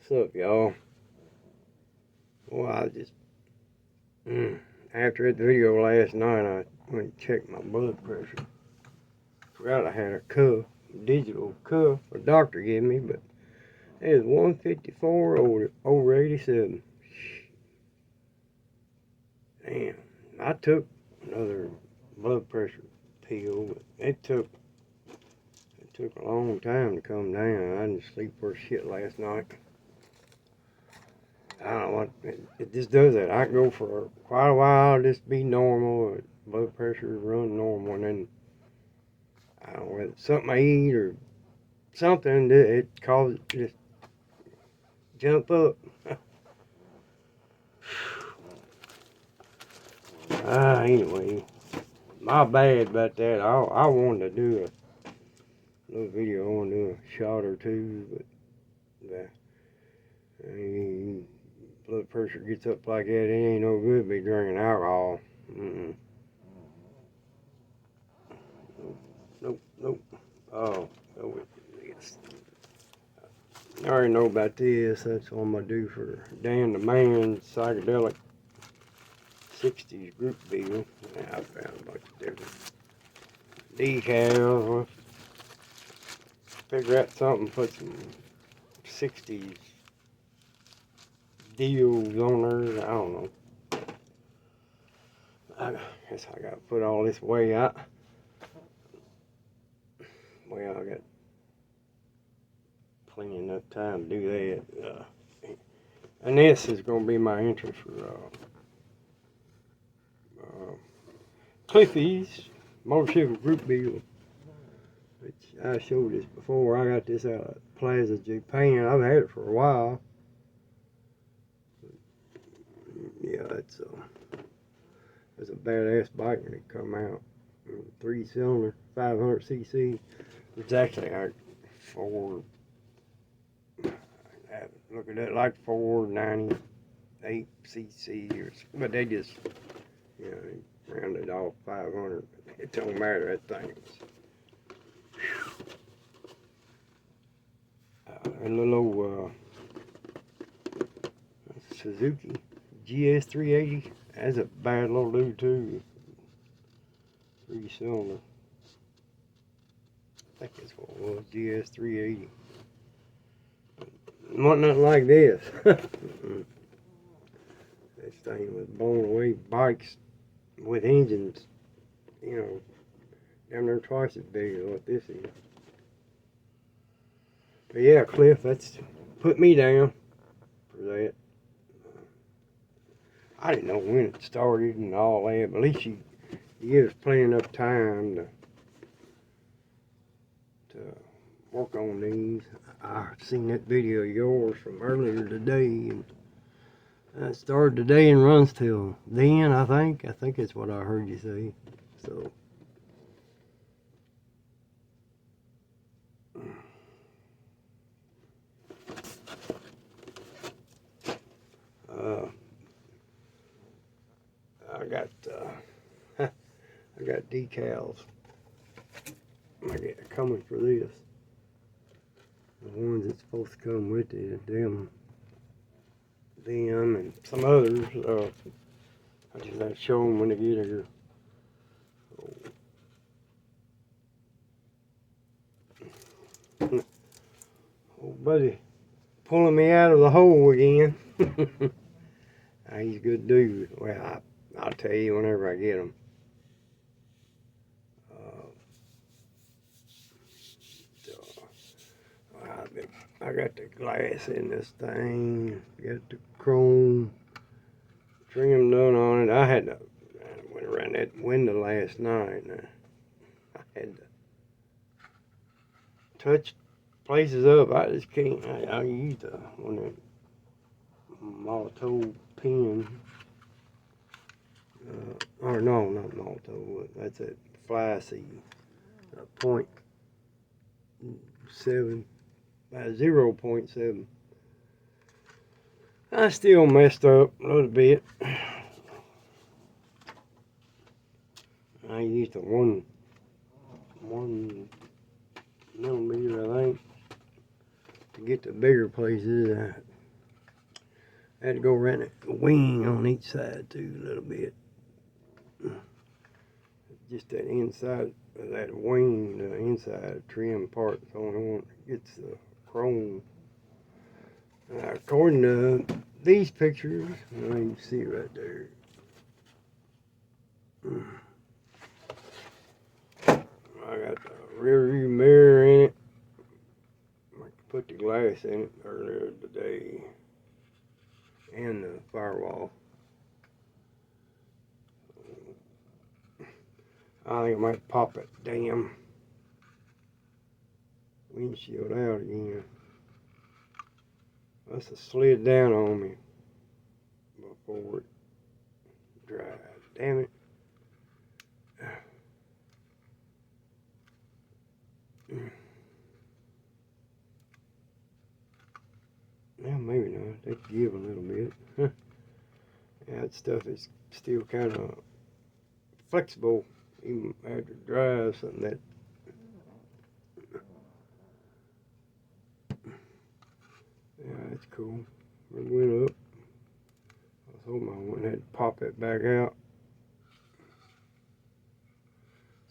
What's up, y'all? Well, I just, after the video last night, I went and checked my blood pressure. Forgot I had a cuff, digital cuff, a doctor gave me, but it was 154 over 87. Damn, I took another blood pressure pill, but it took a long time to come down. I didn't sleep for shit last night. I don't know what, it just does that. I go for quite a while, just be normal, blood pressure run normal, and then, I don't know, whether it's something I eat or something, it causes it to just jump up. Anyway, my bad about that. I wanted to do a little video, I wanted to do a shot or two, but blood pressure gets up like that, it ain't no good to be drinking alcohol. Nope. Oh, yes. I already know about this. That's what I'm going to do for Dan the Man's psychedelic 60's group deal. Yeah, I found a bunch of different decals. We'll figure out something, put some 60's deals on there. I don't know. I guess I got to put all this way out. Well, I got plenty enough time to do that. And this is going to be my entrance for Cliffy's motorcycle group deal, which I showed this before. I got this out of Plaza, Japan. I've had it for a while. Yeah, it's a badass bike when it come out. 3-cylinder, 500cc. It's actually like look at that, like 498cc, but they just, rounded off 500. It don't matter, that thing is. A little old Suzuki GS380. That's a bad little dude too. 3-cylinder. I think that's what it was, GS380. Wasn't nothing like this. This thing was blown away. Bikes with engines, down there twice as big as what this is. But yeah, Cliff, that's put me down for that. I didn't know when it started and all that, but at least you give us plenty enough time to work on these. I seen that video of yours from earlier today, and it started today and runs till then, I think. I think that's what I heard you say. So, I got decals. I get coming for this. The ones that's supposed to come with it, them and some others. I just have to show them when they get here. Old buddy pulling me out of the hole again. He's a good dude. Well, I'll tell you whenever I get him. I got the glass in this thing. Got the chrome trim done on it. I went around that window last night, and I had to touch places up. I just can't. I used one of that Molotov pen. Or no, not Molotov. That's a fly seed. 0.7. 0.7. I still messed up a little bit. I used a 1 millimeter, I think, to get the bigger places. I had to go around the wing on each side too a little bit. Just that inside of that wing, the inside trim part is the only one that gets the chrome. According to these pictures, you can see it right there. I got the rear view mirror in it. I put the glass in it earlier today. And the firewall. I think I might pop that damn windshield out again. Must have slid down on me before it dried. Damn it. Well, maybe not. They give a little bit. Yeah, that stuff is still kind of flexible even after it dries. Something that. Yeah, that's cool. It went up. I was hoping I wouldn't have to pop it back out.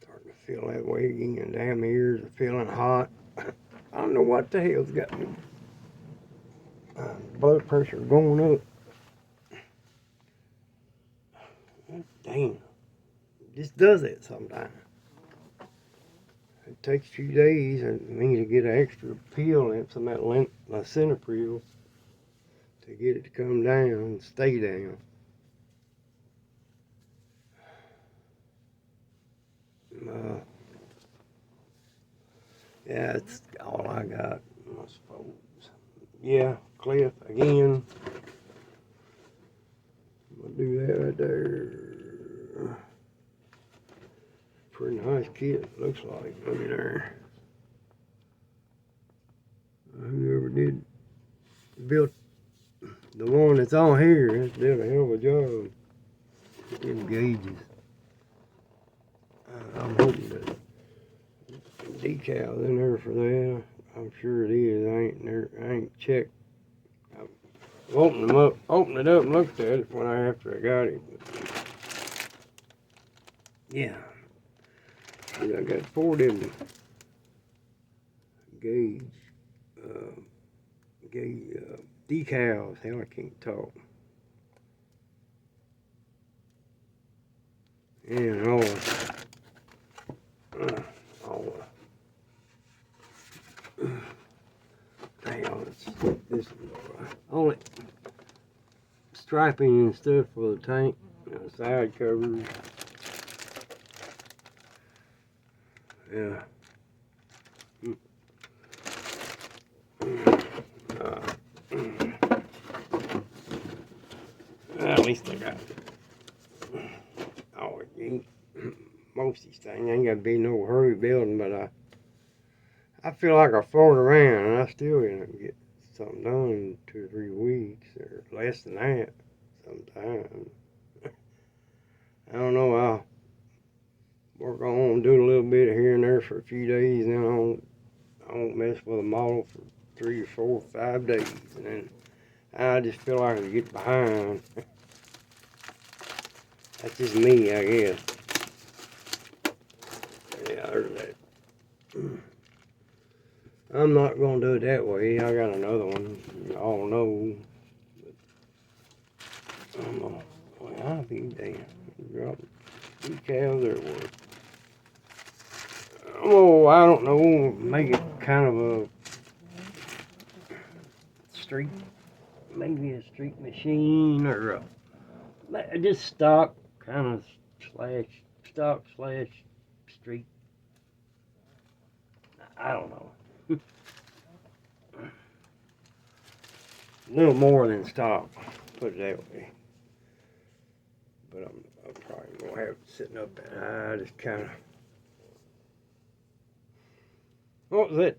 Starting to feel that way again. Damn ears are feeling hot. I don't know what the hell's got me. Blood pressure going up. Damn. It just does it sometimes. It takes a few days and me to get an extra pill and some of that lisinopril to get it to come down and stay down. Yeah, that's all I got, I suppose. Yeah, Cliff, again. I'm gonna do that right there. Pretty nice kit, looks like. Look at there. Whoever did built the one that's on here did a hell of a job. Them gauges. I'm hoping that decals in there for that. I'm sure it is. I ain't checked. I opened it up and looked at it after I got it. Yeah. I got 4 different gauge decals. Hell, I can't talk. And all this all the striping and stuff for the tank, side covers. Yeah. At least I got it. Oh, most of these things ain't got to be no hurry building, but I feel like I float around and I still gonna get something done in 2 or 3 weeks or less than that sometimes. I don't know. I'll work on do a little bit here and there for a few days, and then I won't mess with a model for 3 or 4 or 5 days, and then I just feel like I get behind. That's just me, I guess. Yeah, there's that. I'm not going to do it that way. I got another one. You all know. But I'll be damned. Drop decals everywhere. Oh, I don't know. Make it kind of a street, maybe a street machine or just stock kind of stock / street. I don't know. A little more than stock, put it that way. But I'm probably gonna have it sitting up that high, just kind of. What was that?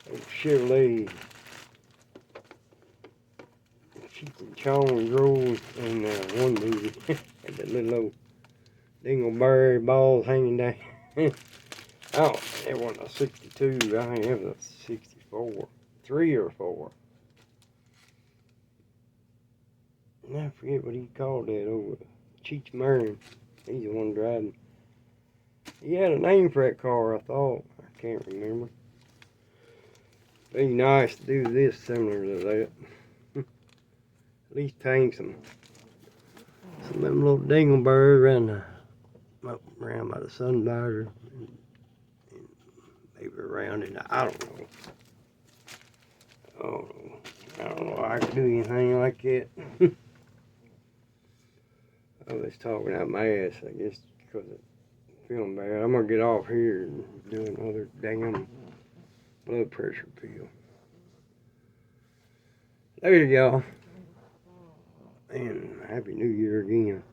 Old Chevrolet Cheech and Chong drove in one movie. Had that little old dingleberry balls hanging down. Oh, it wasn't a 62. I think it was a 64. 3 or 4. I forget what he called that over. Cheech Marin. He's the one driving. He had a name for that car, I thought. I can't remember. Be nice to do this similar to that. At least paint some of them little dingleberries around by the sun visor. And maybe around it. I don't know. Oh, I don't know. I could do anything like that. I was talking out my ass, I guess, because I'm feeling bad. I'm gonna get off here and do another damn blood pressure pill. Later, y'all. And Happy New Year again.